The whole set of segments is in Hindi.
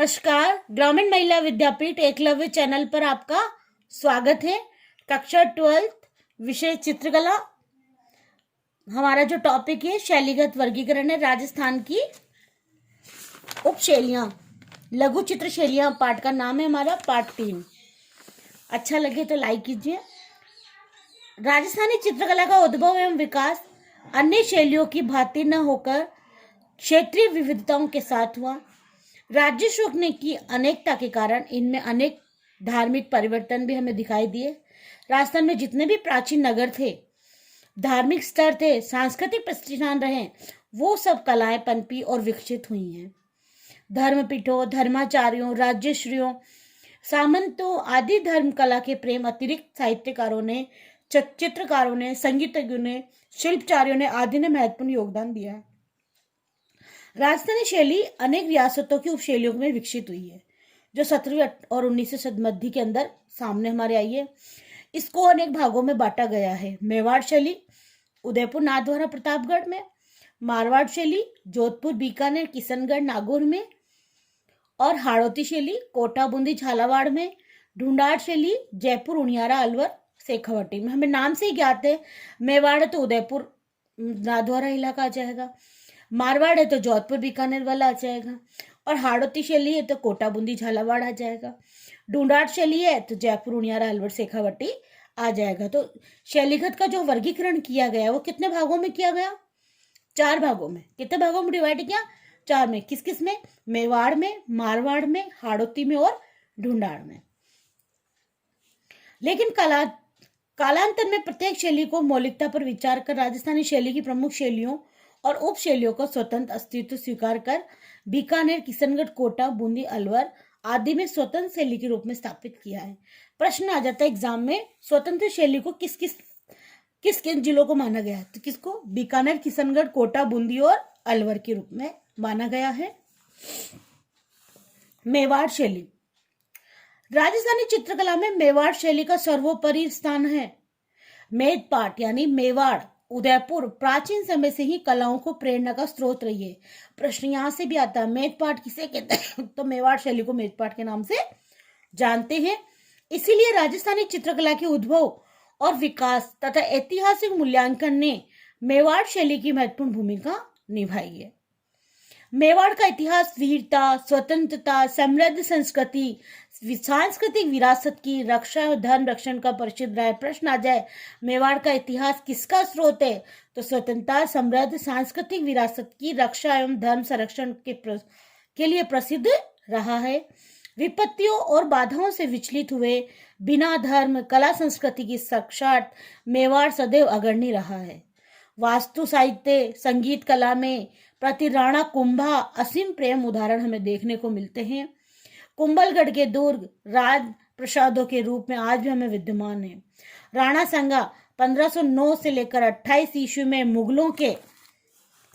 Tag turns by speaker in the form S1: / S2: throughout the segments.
S1: नमस्कार। ग्रामीण महिला विद्यापीठ एकलव्य चैनल पर आपका स्वागत है। कक्षा 12 विषय चित्रकला। हमारा जो टॉपिक है शैलीगत वर्गीकरण है। राजस्थान की उपशैलियां, लघु चित्र शैलियां पाठ का नाम है हमारा, पाठ 3। अच्छा लगे तो लाइक कीजिए। राजस्थानी चित्रकला का उद्भव एवं विकास अन्य शैलियों की भांति न होकर क्षेत्रीय विविधताओं के साथ हुआ। राज्य शुल्क की अनेकता के कारण इनमें अनेक धार्मिक परिवर्तन भी हमें दिखाई दिए। राजस्थान में जितने भी प्राचीन नगर थे, धार्मिक स्तर थे, सांस्कृतिक प्रतिष्ठान रहे, वो सब कलाएं पनपी और विकसित हुई हैं। धर्मपीठों, धर्माचार्यों, राज्यश्रियों, सामंतों आदि धर्म कला के प्रेम अतिरिक्त साहित्यकारों ने, चित्रकारों ने, संगीतज्ञों ने, शिल्पचारियों ने आदि ने महत्वपूर्ण योगदान दिया है। राजस्थानी शैली अनेक रियासतों की उपशैलियों में विकसित हुई है, जो 17वीं और 19वीं शताब्दी के अंदर सामने हमारे आई है। इसको अनेक भागों में बांटा गया है। मेवाड़ शैली उदयपुर, नाथद्वारा, प्रतापगढ़ में। मारवाड़ शैली जोधपुर, बीकानेर, किशनगढ़, नागौर में। और हाड़ौती शैली कोटा, बूंदी, झालावाड़ में। ढूंढाड़ शैली जयपुर, उनियारा, अलवर, शेखावाटी में। हमें नाम से ही ज्ञात है। मेवाड़ है तो उदयपुर, नाथद्वारा इलाका आ जाएगा। मारवाड़ है तो जोधपुर, बीकानेर वाला आ जाएगा। और हाड़ौती शैली है तो कोटा, बूंदी, झालावाड़ आ जाएगा। ढूंढाड़ शैली है तो जयपुर, उनियारा, अलवर, शेखावाटी आ जाएगा। तो शैलीगत का जो वर्गीकरण किया गया वो कितने भागों में किया गया? 4 भागों में। कितने भागों में डिवाइड किया? 4 में। किस किस में? मेवाड़ में, मारवाड़ में, हाड़ौती में और ढूंढाड़ में। लेकिन कालांतर में प्रत्येक शैली को मौलिकता पर विचार कर राजस्थानी शैली की प्रमुख शैलियों और उप शैलियों को स्वतंत्र अस्तित्व स्वीकार कर बीकानेर, किशनगढ़, कोटा, बूंदी, अलवर आदि में स्वतंत्र शैली के रूप में स्थापित किया है। प्रश्न आ जाता है एग्जाम में, स्वतंत्र शैली को किस किन जिलों को माना गया है? तो किसको? बीकानेर, किशनगढ़, कोटा, बूंदी और अलवर के रूप में माना गया है। मेवाड़ शैली। राजस्थानी चित्रकला में मेवाड़ शैली का सर्वोपरि स्थान है। मेदपाट यानी मेवाड़, उदयपुर प्राचीन समय से ही कलाओं को प्रेरणा का स्रोत रही है। प्रश्न यहां से भी आता है, मेदपाट किसे कहते हैं? तो मेवाड़ शैली को मेदपाट के नाम से जानते हैं। इसीलिए राजस्थानी चित्रकला के उद्भव और विकास तथा ऐतिहासिक मूल्यांकन ने मेवाड़ शैली की महत्वपूर्ण भूमिका निभाई है। मेवाड़ का इतिहास वीरता, स्वतंत्रता, समृद्ध संस्कृति, सांस्कृतिक विरासत की रक्षा और धर्म रक्षण का प्रसिद्ध रहा है। प्रश्न आ जाए, मेवाड़ का इतिहास किसका स्रोत है? तो स्वतंत्रता, समृद्ध सांस्कृतिक विरासत की रक्षा एवं धर्म संरक्षण के लिए प्रसिद्ध रहा है। विपत्तियों और बाधाओं से विचलित हुए बिना धर्म, कला, संस्कृति की साक्षात मेवाड़ सदैव अग्रणी रहा है। वास्तु साहित्य, संगीत कला में प्रति राणा कुंभा असीम प्रेम उदाहरण हमें देखने को मिलते हैं। कुंभलगढ़ के दुर्ग राज प्रसादों के रूप में आज भी हमें विद्यमान है। राणा संगा 1509 से लेकर 28 ईस्वी में मुगलों के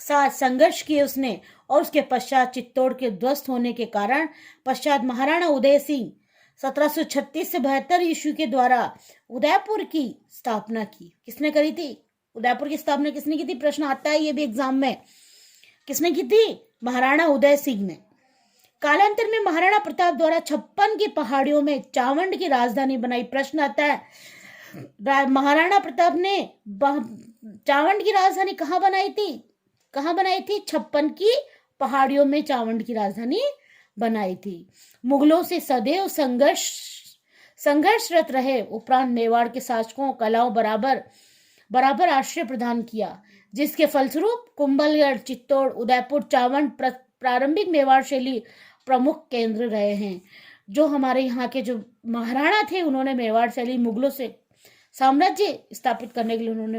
S1: साथ संघर्ष किए उसने, और उसके पश्चात चित्तौड़ के ध्वस्त होने के कारण पश्चात महाराणा उदय सिंह 1736 से 72 ईस्वी के द्वारा उदयपुर की स्थापना की। किसने करी थी? उदयपुर की स्थापना किसने की थी? प्रश्न आता है ये भी एग्जाम में। किसने की थी? महाराणा उदय सिंह ने। कालांतर में महाराणा प्रताप द्वारा 56 की पहाड़ियों में चावंड की राजधानी बनाई। प्रश्न आता है, महाराणा प्रताप ने चावंड की राजधानी कहाँ बनाई थी? कहाँ बनाई थी? 56 की पहाड़ियों में चावंड की राजधानी बनाई थी। मुगलों से सदैव संघर्षरत रहे उपरांत मेवाड़ के शासकों कलाओं बराबर आश्रय प्रदान किया, जिसके फलस्वरूप कुंभलगढ़, चित्तौड़, उदयपुर, चावंड प्रारंभिक मेवाड़ शैली प्रमुख केंद्र रहे हैं। जो हमारे यहाँ के जो महाराणा थे उन्होंने मेवाड़ शैली, मुगलों से साम्राज्य स्थापित करने के लिए उन्होंने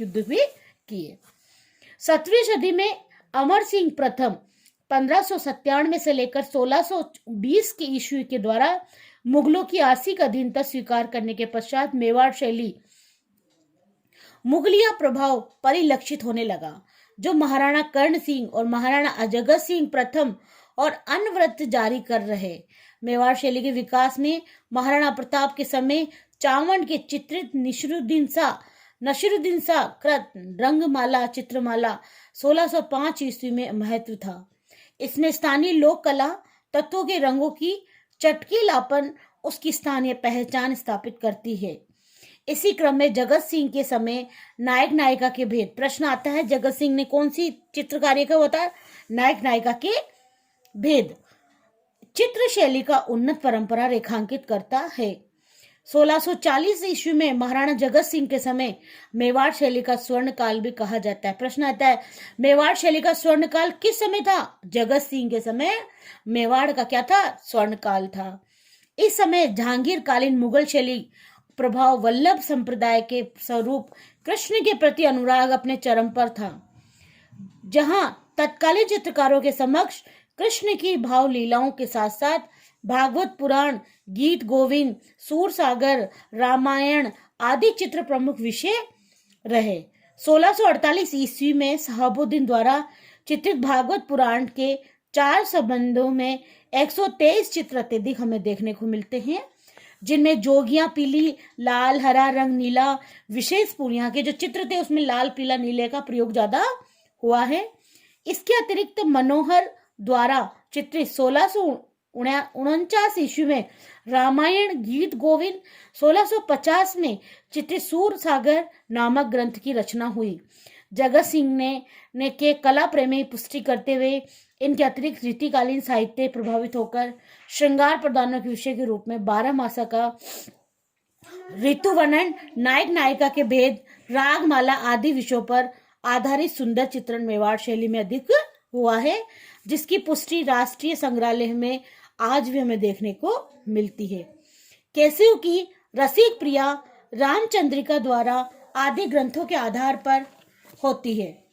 S1: युद्ध भी किए। 17वीं सदी में अमर सिंह प्रथम 1597 से लेकर 1620 की ईस्वी के द्वारा मुगलों की आंशिक अधीनता स्वीकार करने के पश्चात मेवाड़ शैली मुगलिया प्रभाव परिलक्षित होने लगा, जो महाराणा कर्ण सिंह और महाराणा अजगत सिंह प्रथम और अनवरत जारी कर रहे। मेवाड़ शैली के विकास में महाराणा प्रताप के समय चावंड के चित्रित नसीरुद्दीन शाह कृत रंगमाला चित्रमाला 1605 ईस्वी में महत्व था। इसमें स्थानीय लोक कला तत्वों के रंगों की चटकीलापन उसकी स्थानीय पहचान स्थापित करती है। इसी क्रम में जगत सिंह के समय नायक नायिका के भेद। प्रश्न आता है, जगत सिंह ने कौन सी चित्रकारी का होता है? नायक नायिका के भेद। चित्र शैली का उन्नत परंपरा रेखांकित करता है। 1640 ईस्वी में महाराणा जगत सिंह के समय मेवाड़ शैली का स्वर्ण काल भी कहा जाता है। प्रश्न आता है, मेवाड़ शैली का स्वर्ण काल किस समय था? जगत सिंह के समय मेवाड़ का क्या था? स्वर्ण काल था। इस समय जहांगीर कालीन मुगल शैली प्रभाव वल्लभ संप्रदाय के स्वरूप कृष्ण के प्रति अनुराग अपने चरम पर था, जहां तत्कालीन चित्रकारों के समक्ष कृष्ण की भाव लीलाओं के साथ साथ भागवत पुराण, गीत गोविंद, सूरसागर, रामायण आदि चित्र प्रमुख विषय रहे। 1648 ईस्वी में शहाबुद्दीन द्वारा चित्रित भागवत पुराण के 4 संबंधों में 123 चित्र अत्यधिक हमें देखने को मिलते हैं, जिनमें जोगियां पीली, लाल, हरा रंग, नीला विशेष पूर्णिया के जो चित्र थे उसमें लाल, पीला, नीले का प्रयोग ज्यादा हुआ है। इसके अतिरिक्त मनोहर द्वारा चित्रित 1649 ईस्वी में रामायण, गीत गोविंद, 1650 में चित्रित सूरसागर नामक ग्रंथ की रचना हुई। जगत सिंह ने के कला प्रेमी पुष्टि करते हुए इनके अतिरिक्त रीतिकालीन साहित्य प्रभावित होकर श्रृंगार प्रदानों के विषय के रूप में 12 मासा का ऋतु वर्णन, नायक नायिका के भेद, रागमाला आदि विषयों पर आधारित सुंदर चित्रण मेवाड़ शैली में अधिक हुआ है, जिसकी पुष्टि राष्ट्रीय संग्रहालय में आज भी हमें देखने को मिलती है। केसव की रसिक प्रिया, रामचंद्रिका द्वारा आदि ग्रंथों के आधार पर होती है।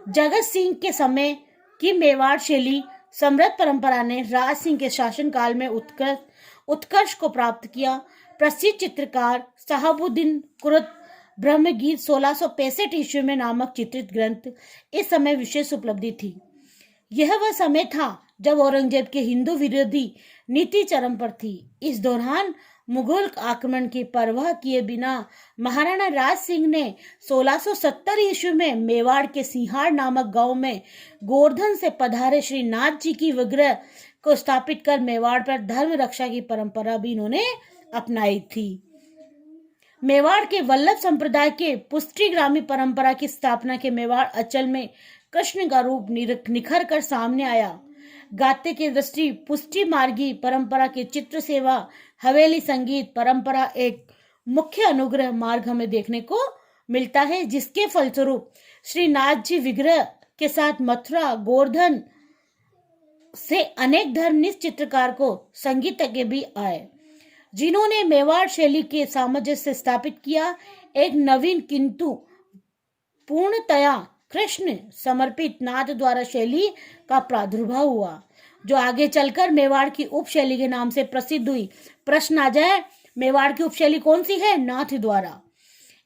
S1: जगत सिंह के समय की मेवाड़ शैली समृद्ध परंपरा ने राज सिंह के शासनकाल में उत्कर्ष को प्राप्त किया। प्रसिद्ध चित्रकार शहाबुद्दीन कुरत ब्रह्मगीत 1665 ईस्वी में नामक चित्रित ग्रंथ इस समय विशेष उपलब्धि थी। यह वह समय था जब औरंगजेब के हिंदू विरोधी नीति चरम पर थी। इस दौरान मुगल आक्रमण की परवाह किए बिना महाराणा राज सिंह ने 1670 ईस्वी में मेवाड़ के सिंहार नामक गांव में गोवर्धन से पधारे श्री नाथ जी की विग्रह को स्थापित कर मेवाड़ पर धर्म रक्षा की परंपरा भी इन्होंने अपनाई थी। मेवाड़ के वल्लभ संप्रदाय के पुष्टिग्रामी परंपरा की स्थापना के मेवाड़ अचल में कृष्ण का रूप निखर कर सामने आया। गाते की दृष्टि पुष्टि मार्गी परंपरा के चित्र सेवा, हवेली संगीत परंपरा एक मुख्य अनुग्रह मार्ग हमें देखने को मिलता है, जिसके फलस्वरूप श्री नाथ जी विग्रह के साथ मथुरा, गोवर्धन से अनेक धर्मनिष्ठ चित्रकार को संगीतज्ञ भी आए, जिन्होंने मेवाड़ शैली के सामंजस्य स्थापित किया। एक नवीन किंतु पूर्णतया कृष्ण समर्पित नाथ द्वारा शैली का प्रादुर्भाव हुआ, जो आगे चलकर मेवाड़ की उपशैली के नाम से प्रसिद्ध हुई। प्रश्न आ जाए, मेवाड़ की उपशैली कौन सी है? नाथ द्वारा।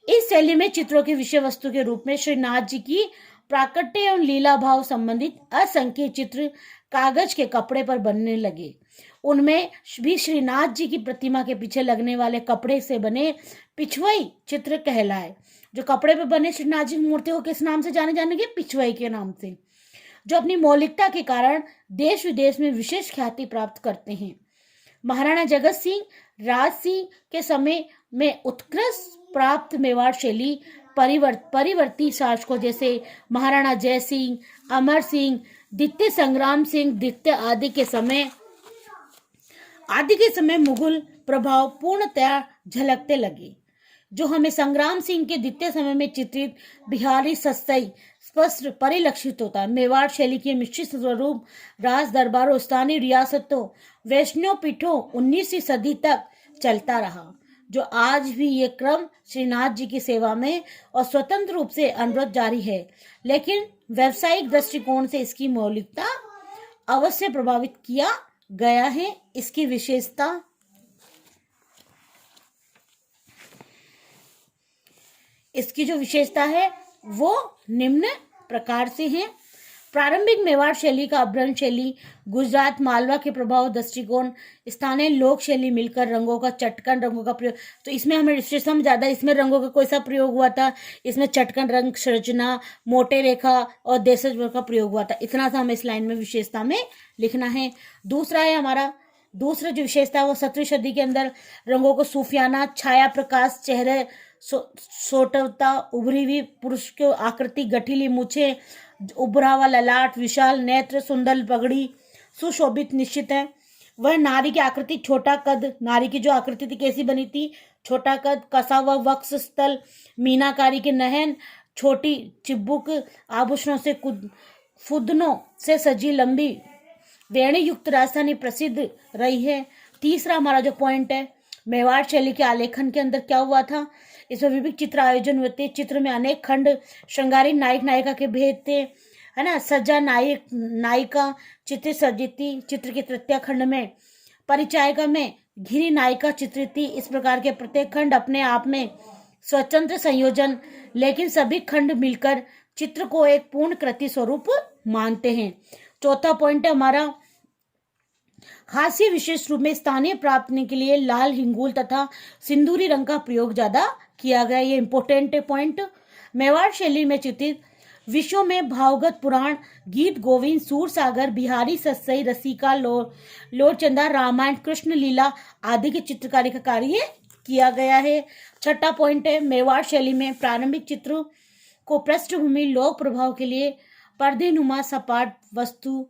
S1: इस शैली में चित्रों की विषय वस्तु के रूप में श्री नाथ जी की प्राकट्य एवं लीला भाव संबंधित असंख्य चित्र कागज के कपड़े पर बनने लगे। उनमें भी श्रीनाथ जी की प्रतिमा के पीछे लगने वाले कपड़े से बने पिछवई चित्र कहलाए। जो कपड़े पे बने श्रीनाथ जी की मूर्ति को किस नाम से जाने जानेंगे? पिछवई के नाम से, जो अपनी मौलिकता के कारण देश विदेश में विशेष ख्याति प्राप्त करते हैं। महाराणा जगत सिंह राज सिंह के समय में उत्कृष्ट प्राप्त मेवाड़ शैली परिवर्ती शासकों जैसे महाराणा जय सिंह, अमर सिंह, द्वितीय संग्राम सिंह द्वितीय आदि के समय मुगल प्रभाव पूर्णतया झलकते लगे, जो हमें संग्राम सिंह के द्वितीय समय में चित्रित बिहारी सस्सई स्पष्ट परिलक्षित होता है। मेवाड़ शैली के मिश्रित स्वरूप राज दरबारों, स्थानीय रियासतों, वैष्णव पीठों 19वीं सदी तक चलता रहा, जो आज भी ये क्रम श्रीनाथ जी की सेवा में और स्वतंत्र रूप से अनवरत जारी है। लेकिन व्यावसायिक दृष्टिकोण से इसकी मौलिकता अवश्य प्रभावित किया गया है। इसकी जो विशेषता है वो निम्न प्रकार से है। प्रारंभिक मेवाड़ शैली का अभ्रंश शैली, गुजरात मालवा के प्रभाव दृष्टिकोण, स्थानीय लोक शैली मिलकर रंगों का चटकन रंगों का प्रयोग। तो इसमें हमें विशेषता में ज्यादा इसमें रंगों का कोई सा प्रयोग हुआ था, इसमें चटकन रंग संरचना, मोटे रेखा और देशज का प्रयोग हुआ था। इतना सा हमें इस लाइन में विशेषता में लिखना है। दूसरा है हमारा, दूसरा जो विशेषता है वो 17वीं सदी के अंदर रंगों को सूफियाना, छाया प्रकाश, चेहरे सोटवता, उभरी हुई पुरुष की आकृति, गठीली मूछें, उभरा हुआ ललाट, विशाल नेत्र, सुंदर पगड़ी, सुशोभित निश्चित है। वह नारी की आकृति, छोटा कद, नारी की जो आकृति थी कैसी बनी थी, छोटा कद, कसा हुआ वक्ष स्थल, मीनाकारी के नहन, छोटी चिब्बुक, आभूषणों से फुदनों से सजी लंबी वेणी युक्त राजधानी प्रसिद्ध रही है। तीसरा हमारा जो पॉइंट है, मेवाड़ शैली के आलेखन के अंदर क्या हुआ था, इसमें विभिन्न चित्र आयोजन हुए थे। चित्र में अनेक खंड, श्रृंगारी नायक नायिका के भेद थे, है ना, सज्जा नायक नायिका चित्र सज्जित थी। चित्र के तृतीय खंड में परिचायिका में घिरी नायिका चित्रित थी। इस प्रकार के प्रत्येक खंड अपने आप में स्वतंत्र संयोजन, लेकिन सभी खंड मिलकर चित्र को एक पूर्ण कृति स्वरूप मानते हैं। चौथा पॉइंट है हमारा, हास्य विशेष रूप में स्थानीय प्राप्ति के लिए लाल, हिंगूल तथा सिंदूरी रंग का प्रयोग ज्यादा किया गया। ये इंपोर्टेंट पॉइंट। मेवाड़ शैली में चित्रित विश्व में भावगत पुराण, गीत गोविंद, सूर सागर, बिहारी सत्सई, रसिका, लोरचंदा, रामायण, कृष्ण लीला आदि की चित्रकारी का कार्य किया गया है। छठा पॉइंट है, मेवाड़ शैली में प्रारंभिक चित्र को पृष्ठभूमि लोक प्रभाव के लिए पर्देनुमा सपाट वस्तु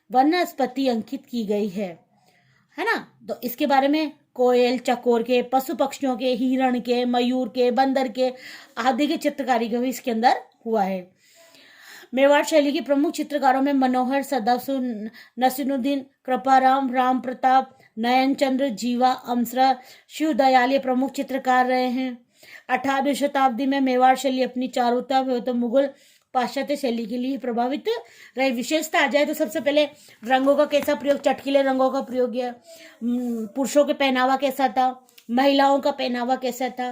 S1: वनस्पति अंकित की गई है ना। तो इसके बारे में कोयल, चकोर के, पशु पक्षियों के, हिरण के, मयूर के, बंदर के आदि की चित्रकारी का भी इसके अंदर हुआ है। मेवाड़ शैली के प्रमुख चित्रकारों में मनोहर, सदासु, नसीरुद्दीन, कृपाराम, राम प्रताप, नयन चंद्र, जीवा, अमसरा, शिव दयाल ये प्रमुख चित्रकार रहे हैं। 18वीं शताब्दी में मेवाड़ शैली अपनी चारुता तो मुगल पाश्चात्य शैली के लिए प्रभावित रहे। विशेषता आ जाए तो सबसे पहले रंगों का कैसा प्रयोग, चटकीले रंगों का प्रयोग किया। पुरुषों के पहनावा कैसा था, महिलाओं का पहनावा कैसा था,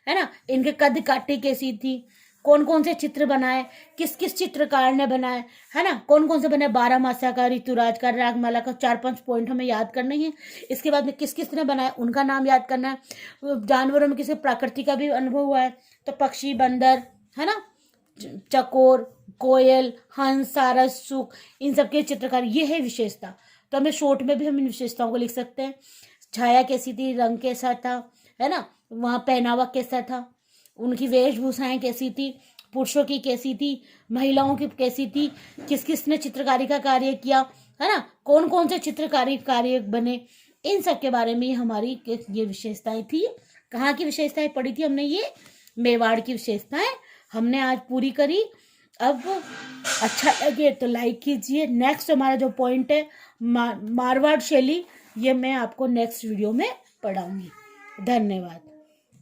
S1: है ना, इनके कद काठी कैसी थी, कौन कौन से चित्र बनाए, किस किस चित्रकार ने बनाए, है ना, कौन कौन से बने, 12 मासा का, ऋतुराज का, रागमाला का, 4-5 पॉइंट हमें याद करने हैं। इसके बाद में किस किस ने बनाया उनका नाम याद करना है। जानवरों में किसी प्रकृति का भी अनुभव हुआ है तो पक्षी, बंदर, है ना, चकोर, कोयल, हंस, सारस, सुख, इन सबके चित्रकारी, ये है विशेषता। तो हमें शॉर्ट में भी हम इन विशेषताओं को लिख सकते हैं। छाया कैसी थी, रंग कैसा था, है ना, वहाँ पहनावा कैसा था, उनकी वेशभूषाएं कैसी थी, पुरुषों की कैसी थी, महिलाओं की कैसी थी, किस किस ने चित्रकारी का कार्य किया, है ना, कौन कौन से चित्रकारी कार्य बने, इन सब के बारे में हमारी ये विशेषताएं थी। कहाँ की विशेषताएं पढ़ी थी हमने, ये मेवाड़ की विशेषताएं हमने आज पूरी करी। अब अच्छा लगे तो लाइक कीजिए। नेक्स्ट हमारा जो पॉइंट है मारवाड़ शैली, ये मैं आपको नेक्स्ट वीडियो में पढ़ाऊंगी। धन्यवाद।